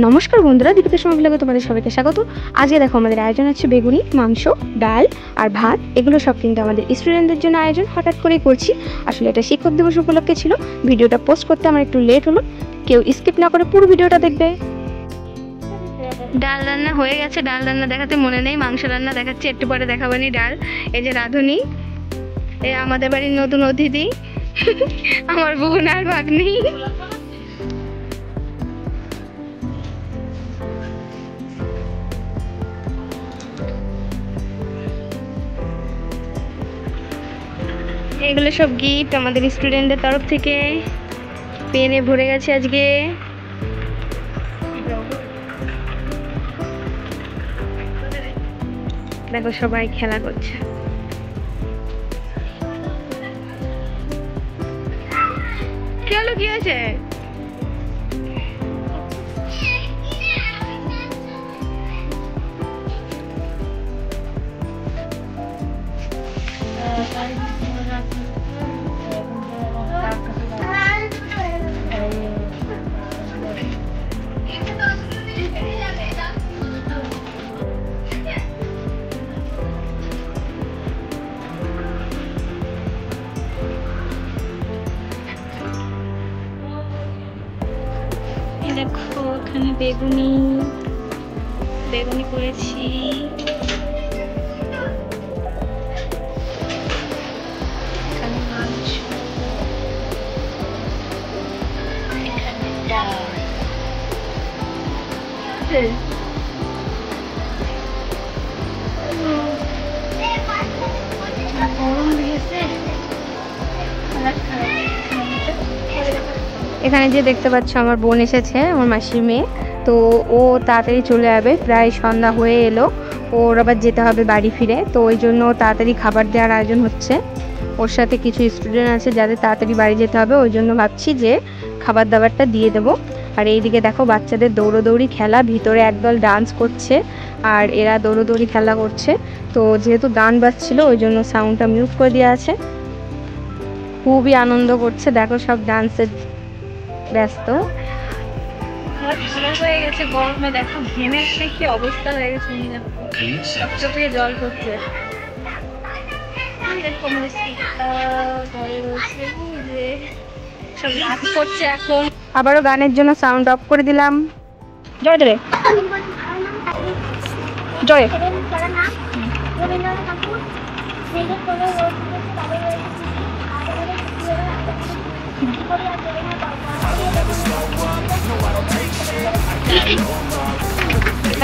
নমস্কার বন্ধুরা, দীপিকা সমাজে তোমাদের সবাইকে স্বাগত। আজকে দেখো আমাদের আয়োজন হচ্ছে বেগুনি, মাংস, ডাল আর ভাত। এগুলো সব কিন্তু আমাদের স্টুডেন্টদের জন্য আয়োজন হঠাৎ করেই করছি। আসলে এটা শিক্ষক দিবস উপলক্ষে ছিল। ভিডিওটা পোস্ট করতে আমার একটু লেট হলো, কেউ স্কিপ না করে পুরো ভিডিওটা দেখবে। ডাল রান্না হয়ে গেছে, ডাল রান্না দেখাতে মনে নেই, মাংস রান্না দেখাচ্ছি একটু পরে দেখাবানি। ডাল, এই যে রাঁধুনি, এ আমাদের বাড়ির নতুন অতিথি আমার বোন আর ভাগ্নি। এগুলো সব গিফট আমাদের স্টুডেন্টদের তরফ থেকে। পেনে ভরে গেছে আজকে। দেখো সবাই খেলা করছে। কি হলো, কি হয়েছে? দেখো এখানে বেগুনি বেগুনি করেছি। এখানে মাংস, এখানে ডাল। এখানে যে দেখতে পাচ্ছ আমার বোন এসেছে, আমার মাসির মেয়ে। তো ও তাড়াতাড়ি চলে যাবে, প্রায় সন্ধ্যা হয়ে এলো। ওর আবার যেতে হবে বাড়ি ফিরে, তো ওই জন্য তাড়াতাড়ি খাবার দেওয়ার আয়োজন হচ্ছে। ওর সাথে কিছু স্টুডেন্ট আছে যাদের তাড়াতাড়ি বাড়ি যেতে হবে, ওই জন্য ভাবছি যে খাবার দাবারটা দিয়ে দেবো। আর এইদিকে দেখো বাচ্চাদের দৌড়োদৌড়ি খেলা, ভিতরে একদল ডান্স করছে আর এরা দৌড়োদৌড়ি খেলা করছে। তো যেহেতু গান বাজছিল ওই জন্য সাউন্ডটা মিউট করে দেওয়া আছে। খুবই আনন্দ করছে, দেখো সব ডান্সের ব্যস্ত হয়ে গেছে। গরমে দেখো ঘেমে কি অবস্থা হয়ে গেছে, চোখে জল পড়ছে। সব নাচ করছে এখন। আবারও গানের জন্য সাউন্ড অফ করে দিলাম। জয় জয় জয়।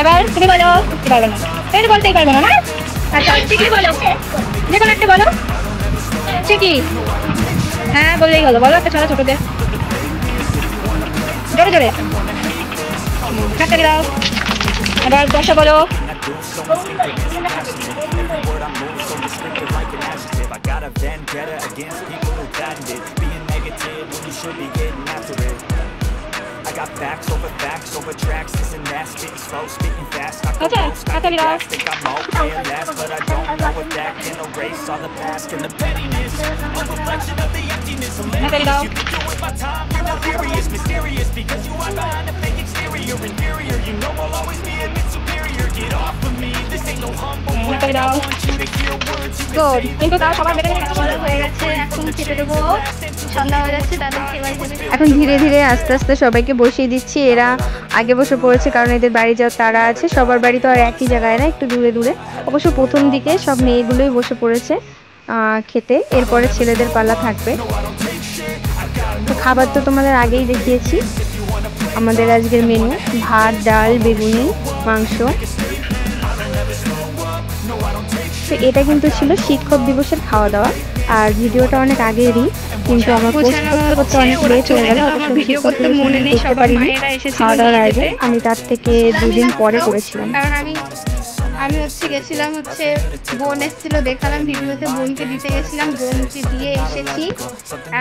এবার তুমি বলো, কি পারবে না, তুমি বলতেই পারবে না। আচ্ছা ঠিকই বলো, যে কোনো একটা বলো। ঠিকই, হ্যাঁ বললেই হলো। বলো একটা ছোট ছোটদের, জোরে জোরে হাততালি দাও। এবার দশা বলো। Got facts over tracks, this and that, spitting slow, spitting fast. I go fast, think I'm okay at last, but I don't know if that can erase all the past and the pettiness. A reflection of the emptiness. Hilarious, you think you're worth my time, you're delirious, mysterious, because you are behind a fake exterior, inferior. You know I'll always be a bit superior. Get off of me, this ain't no humble brag. I want you to hear words you can say. কিন্তু তাও সবার বেড়ে হয়ে গেছে, এখন খেতে দেবো। সন্ধ্যা হয়ে যাচ্ছে, তাদের খেয়ে এখন ধীরে ধীরে আস্তে আস্তে সবাইকে বসিয়ে দিচ্ছি। এরা আগে বসে পড়েছে কারণ এদের বাড়ি যাওয়ার তাড়া আছে। সবার বাড়ি তো আর একই জায়গায় না, একটু দূরে দূরে। অবশ্য প্রথম দিকে সব মেয়েগুলোই বসে পড়েছে খেতে, এরপরে ছেলেদের পালা থাকবে। তো খাবার তো তোমাদের আগেই দেখিয়েছি। আমাদের আজকের মেনু ভাত, ডাল, বেগুনি, মাংস। তো এটা কিন্তু ছিল শিক্ষক দিবসের খাওয়া দাওয়া। আর ভিডিওটা অনেক আগেরই, কিন্তু আমার পোস্ট করতে অনেক লেট হয়ে গেল। ভিডিও করতে মনে নেই, সবার মায়েরা এসেছিল খাওয়া দাওয়ার আয়োজন। আমি তার থেকে 2 দিন পরে করেছিলাম, কারণ আমি আমি গেছিলাম বোন এসেছিল, দেখালাম ভিডিওতে, বোনকে দিতে গেছিলাম, বোনকে দিয়ে এসেছি।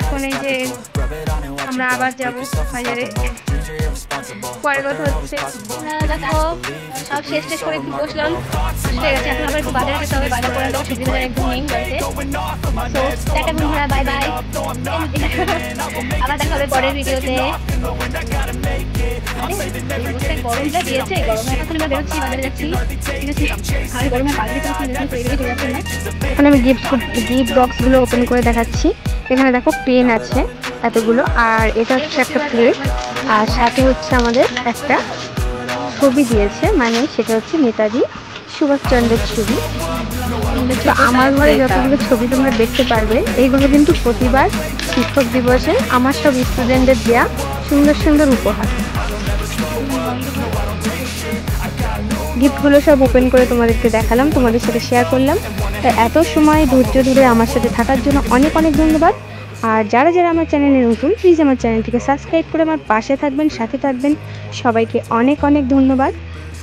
এখন এই যে আমরা আবার যাবো বাজারে। পরে কথা হচ্ছে। দেখো সব শেষ করে বসলাম, ঠিক আছে। এখন আবার একটু বাজারে যেতে হবে, বাজার করে দেবো, সুবিধা একদম নেই বাড়িতে। তো টাটা বন্ধুরা, বাই বাই। আবার দেখা হবে পরের ভিডিওতে। গরমটা দিয়েছে, গরমে এখন আমরা বেরোচ্ছি, বাজারে যাচ্ছি, ঠিক আছে। আর গরমে বাজারে এখন আমি গিফট বক্সগুলো ওপেন করে দেখাচ্ছি। এখানে দেখো পেন আছে এতগুলো, আর এটা হচ্ছে একটা প্লেট, আর সাথে হচ্ছে আমাদের একটা ছবি দিয়েছে, মানে সেটা হচ্ছে নেতাজি সুভাষচন্দ্রের ছবি। তো আমার ঘরে যতগুলো ছবি তোমরা দেখতে পারবে, এইগুলো কিন্তু প্রতিবার শিক্ষক দিবসে আমার সব স্টুডেন্টদের দেওয়া সুন্দর সুন্দর উপহার। গিফটগুলো সব ওপেন করে তোমাদেরকে দেখালাম, তোমাদের সাথে শেয়ার করলাম। এত সময় ধৈর্য ধরে আমার সাথে থাকার জন্য অনেক অনেক ধন্যবাদ। আর যারা যারা আমার চ্যানেলে নতুন, প্লিজ আমার চ্যানেলটিকে সাবস্ক্রাইব করে আমার পাশে থাকবেন, সাথে থাকবেন। সবাইকে অনেক অনেক ধন্যবাদ।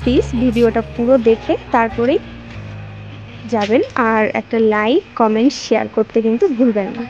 প্লিজ ভিডিওটা পুরো দেখে তারপরেই যাবেন, আর একটা লাইক, কমেন্ট, শেয়ার করতে কিন্তু ভুলবেন না।